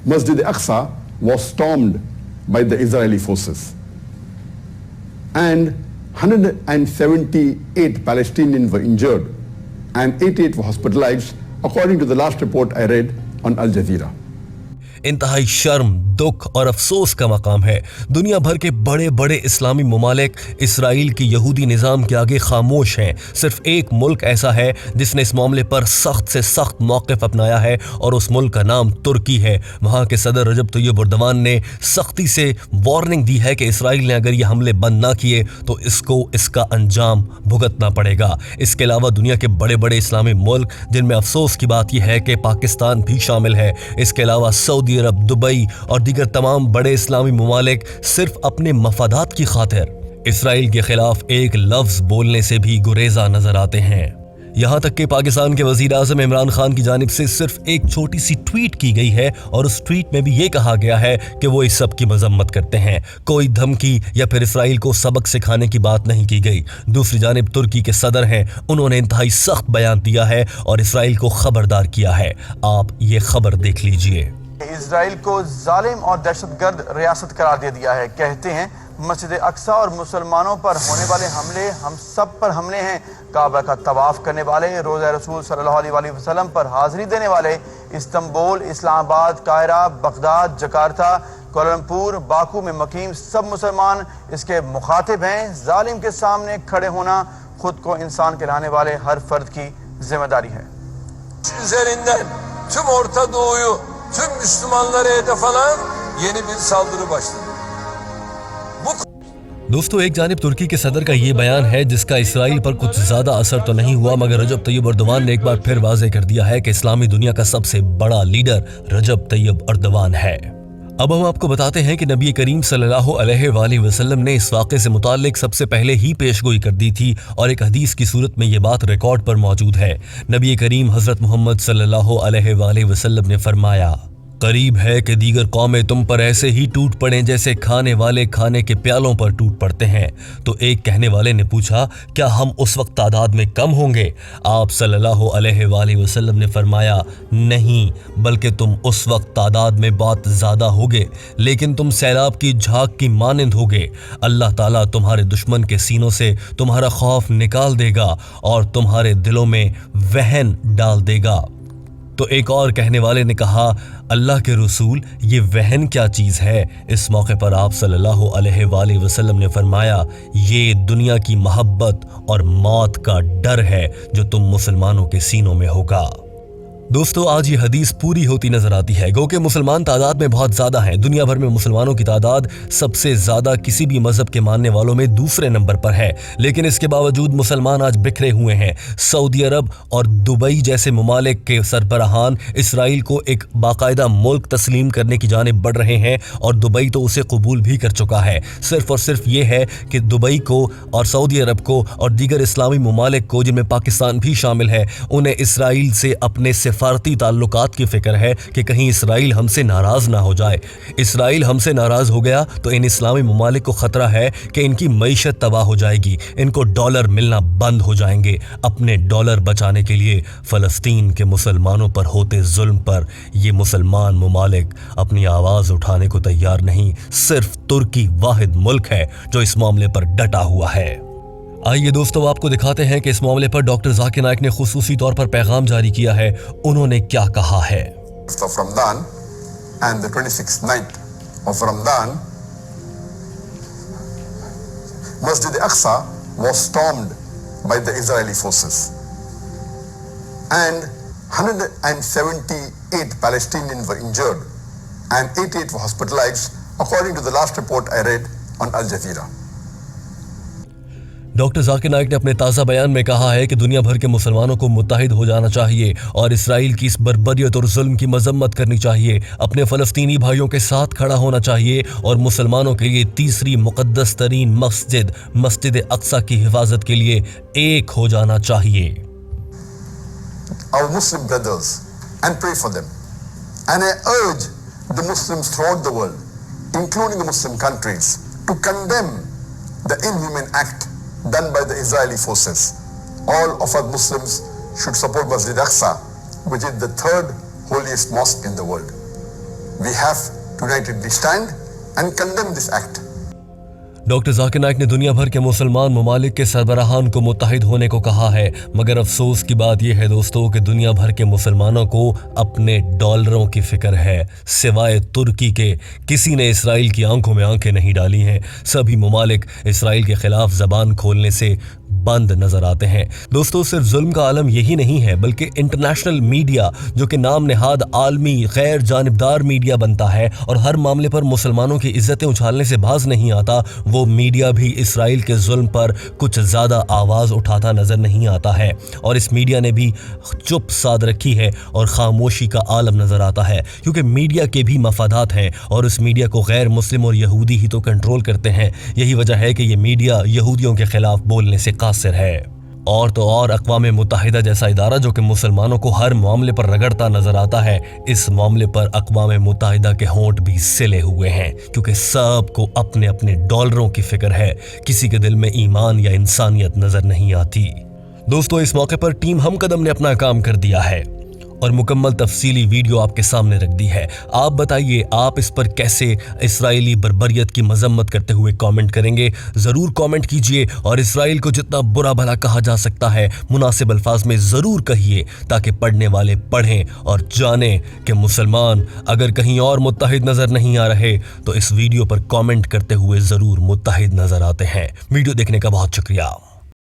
Masjid Al-Aqsa was stormed by the Israeli forces, and 178 Palestinians were injured and 88 were hospitalized, according to the last report I read on Al Jazeera. इंतहाई शर्म, दुख और अफसोस का मकाम है। दुनिया भर के बड़े बड़े इस्लामी ममालिक इसराइल के यहूदी निज़ाम के आगे खामोश हैं। सिर्फ एक मुल्क ऐसा है जिसने इस मामले पर सख्त से सख्त मौक़िफ़ अपनाया है और उस मुल्क का नाम तुर्की है। वहाँ के सदर रजब तैयब एर्दोगान ने सख्ती से वार्निंग दी है कि इसराइल ने अगर ये हमले बंद ना किए तो इसको इसका अंजाम भुगतना पड़ेगा। इसके अलावा दुनिया के बड़े बड़े इस्लामी मुल्क, जिनमें अफसोस की बात यह है कि पाकिस्तान भी शामिल है, इसके अलावा सऊदी अरब, दुबई और दीगर तमाम बड़े इस्लामी ममालिक सिर्फ अपने मफादात की खातिर इसराइल के खिलाफ एक लफ्ज बोलने से भी गुरेजा नजर आते हैं। यहाँ तक कि पाकिस्तान के वजीर आज़म इमरान खान की जानिब से सिर्फ एक छोटी सी ट्वीट की गई है और उस ट्वीट में भी ये कहा गया है कि वो इस सब की मजम्मत करते हैं। कोई धमकी या फिर इसराइल को सबक सिखाने की बात नहीं की गई। दूसरी जानिब तुर्की के सदर हैं, उन्होंने इंतहाई सख्त बयान दिया है और इसराइल को खबरदार किया है। आप ये खबर देख लीजिए। इसराइल को जालिम और दहशतगर्द रियासत करार दे दिया है। कहते हैं मस्जिद अक्सा और मुसलमानों पर होने वाले हमले हम सब पर हमले हैं। काबा का तवाफ करने वाले, रोज़ा रसूल सल्लल्लाहु अलैहि वसल्लम पर हाज़िरी देने वाले Istanbul, Islamabad, Cairo, Baghdad, Jakarta, Kuala Lumpur, Baku में मकीम सब मुसलमान इसके मुखातिब हैं। जालिम के सामने खड़े होना खुद को इंसान कहलाने वाले हर फर्द की जिम्मेदारी है। Üzerinden tüm Orta Doğu'yu, tüm Müslümanları hedef alan yeni bir saldırı başladı. दोस्तों, एक जानिब तुर्की के सदर का ये बयान है जिसका इसराइल पर कुछ ज़्यादा असर तो नहीं हुआ, मगर रजब तैयब एर्दोगान ने एक बार फिर वाज़ेह कर दिया है कि इस्लामी दुनिया का सबसे बड़ा लीडर रजब तैयब एर्दोगान है। अब हम आपको बताते हैं कि नबी करीम सल्लल्लाहु अलैहि वसल्लम ने इस वाक़े से मुताल्लिक सबसे पहले ही पेशगोई कर दी थी और एक हदीस की सूरत में ये बात रिकॉर्ड पर मौजूद है। नबी करीम हज़रत मोहम्मद सल्लल्लाहु अलैहि वसल्लम ने फरमाया, करीब है कि दीगर कौमें तुम पर ऐसे ही टूट पड़ें जैसे खाने वाले खाने के प्यालों पर टूट पड़ते हैं। तो एक कहने वाले ने पूछा, क्या हम उस वक्त तादाद में कम होंगे? आप सल्लल्लाहु अलैहि वसल्लम ने फरमाया, नहीं, बल्कि तुम उस वक्त तादाद में बहुत ज़्यादा होगे, लेकिन तुम सैलाब की झाग की मानंद होगे। अल्लाह ताला तुम्हारे दुश्मन के सीनों से तुम्हारा खौफ निकाल देगा और तुम्हारे दिलों में वहन डाल देगा। तो एक और कहने वाले ने कहा, अल्लाह के रसूल, ये वहन क्या चीज़ है? इस मौके पर आप सल्लल्लाहु अलैहि वसल्लम ने फरमाया, ये दुनिया की मोहब्बत और मौत का डर है जो तुम मुसलमानों के सीनों में होगा। दोस्तों, आज ये हदीस पूरी होती नजर आती है। गो कि मुसलमान तादाद में बहुत ज़्यादा हैं। दुनिया भर में मुसलमानों की तादाद सबसे ज़्यादा किसी भी मज़हब के मानने वालों में दूसरे नंबर पर है, लेकिन इसके बावजूद मुसलमान आज बिखरे हुए हैं। सऊदी अरब और दुबई जैसे ममालिक के सरबराहान इसराइल को एक बाकायदा मुल्क तस्लीम करने की जानिब बढ़ रहे हैं और दुबई तो उसे कबूल भी कर चुका है। सिर्फ और सिर्फ ये है कि दुबई को और सऊदी अरब को और दीगर इस्लामी ममालिक को, जिनमें पाकिस्तान भी शामिल है, उन्हें इसराइल से अपने सफारती ताल्लुकात की फिक्र है कि कहीं इसराइल हमसे नाराज ना हो जाए। इसराइल हमसे नाराज हो गया तो इन इस्लामी ममालिक को खतरा है कि इनकी मईशत तबाह हो जाएगी, इनको डॉलर मिलना बंद हो जाएंगे। अपने डॉलर बचाने के लिए फ़लस्तीन के मुसलमानों पर होते जुल्म पर ये मुसलमान ममालिक अपनी आवाज़ उठाने को तैयार नहीं। सिर्फ तुर्की वाहिद मुल्क है जो इस मामले पर डटा हुआ है। आइए दोस्तों, आपको दिखाते हैं कि इस मामले पर डॉक्टर जाकिर नाइक ने खुसूसी तौर पर पैगाम जारी किया है। उन्होंने क्या कहा है? Of Ramadan and the 26th night of Ramadan, Masjid Al-Aqsa was stormed by the Israeli forces, and 178 Palestinians were injured and 88 were hospitalized, according to the last report I read on Al Jazeera. Doctor Zakir Naik ने अपने ताज़ा बयान में कहा है कि दुनिया भर के मुसलमानों को मुत्तहिद हो जाना चाहिए और इसराइल की इस बर्बरियत और जुल्म की मजम्मत करनी चाहिए। अपने फ़लस्तीनी भाइयों के साथ खड़ा होना चाहिए और मुसलमानों के लिए तीसरी मुक़द्दस तरीन मस्जिद, मस्जिद अक्सा की हिफाजत के लिए एक हो जाना चाहिए। Our Muslim brothers and pray for them, and I urge the Muslims throughout the world, including the Muslim countries, to condemn the inhuman act done by the Israeli forces. All of us Muslims should support Masjid Al-Aqsa, which is the third holiest mosque in the world. we have to unitedly stand and condemn this act. Doctor Zakir Naik ने दुनिया भर के मुसलमान ममालिक के सरबराहान को मुत्तहिद होने को कहा है, मगर अफसोस की बात यह है दोस्तों कि दुनिया भर के मुसलमानों को अपने डॉलरों की फिक्र है। सिवाय तुर्की के किसी ने इसराइल की आंखों में आंखें नहीं डाली हैं। सभी ममालिक इसराइल के खिलाफ जबान खोलने से बंद नजर आते हैं। दोस्तों, सिर्फ जुल्म का आलम यही नहीं है, बल्कि इंटरनेशनल मीडिया जो कि नाम नेहाद आलमी गैर जानिबदार मीडिया बनता है और हर मामले पर मुसलमानों की इज्जतें उछालने से बाज नहीं आता, वो मीडिया भी इसराइल के जुल्म पर कुछ ज़्यादा आवाज़ उठाता नज़र नहीं आता है। और इस मीडिया ने भी चुप साध रखी है और खामोशी का आलम नज़र आता है, क्योंकि मीडिया के भी मफादात हैं और उस मीडिया को गैर मुस्लिम और यहूदी ही तो कंट्रोल करते हैं। यही वजह है कि ये मीडिया यहूदियों के खिलाफ बोलने से कासिर है। और तो और अक़वाम मुत्तहिदा जैसा इदारा जो कि मुसलमानों को हर मामले पर रगड़ता नजर आता है, इस मामले पर अक़वाम मुत्तहिदा के होंठ भी सिले हुए हैं, क्योंकि सबको अपने अपने डॉलरों की फिक्र है। किसी के दिल में ईमान या इंसानियत नजर नहीं आती। दोस्तों, इस मौके पर टीम हम कदम ने अपना काम कर दिया है और मुकम्मल तफसीली वीडियो आपके सामने रख दी है। आप बताइए, आप इस पर कैसे इसराइली बर्बरियत की मजम्मत करते हुए कमेंट करेंगे? ज़रूर कमेंट कीजिए और इसराइल को जितना बुरा भला कहा जा सकता है मुनासिब अल्फाज में ज़रूर कहिए, ताकि पढ़ने वाले पढ़ें और जानें कि मुसलमान अगर कहीं और मुत्तहिद नज़र नहीं आ रहे तो इस वीडियो पर कमेंट करते हुए ज़रूर मुत्तहिद नज़र आते हैं। वीडियो देखने का बहुत शुक्रिया।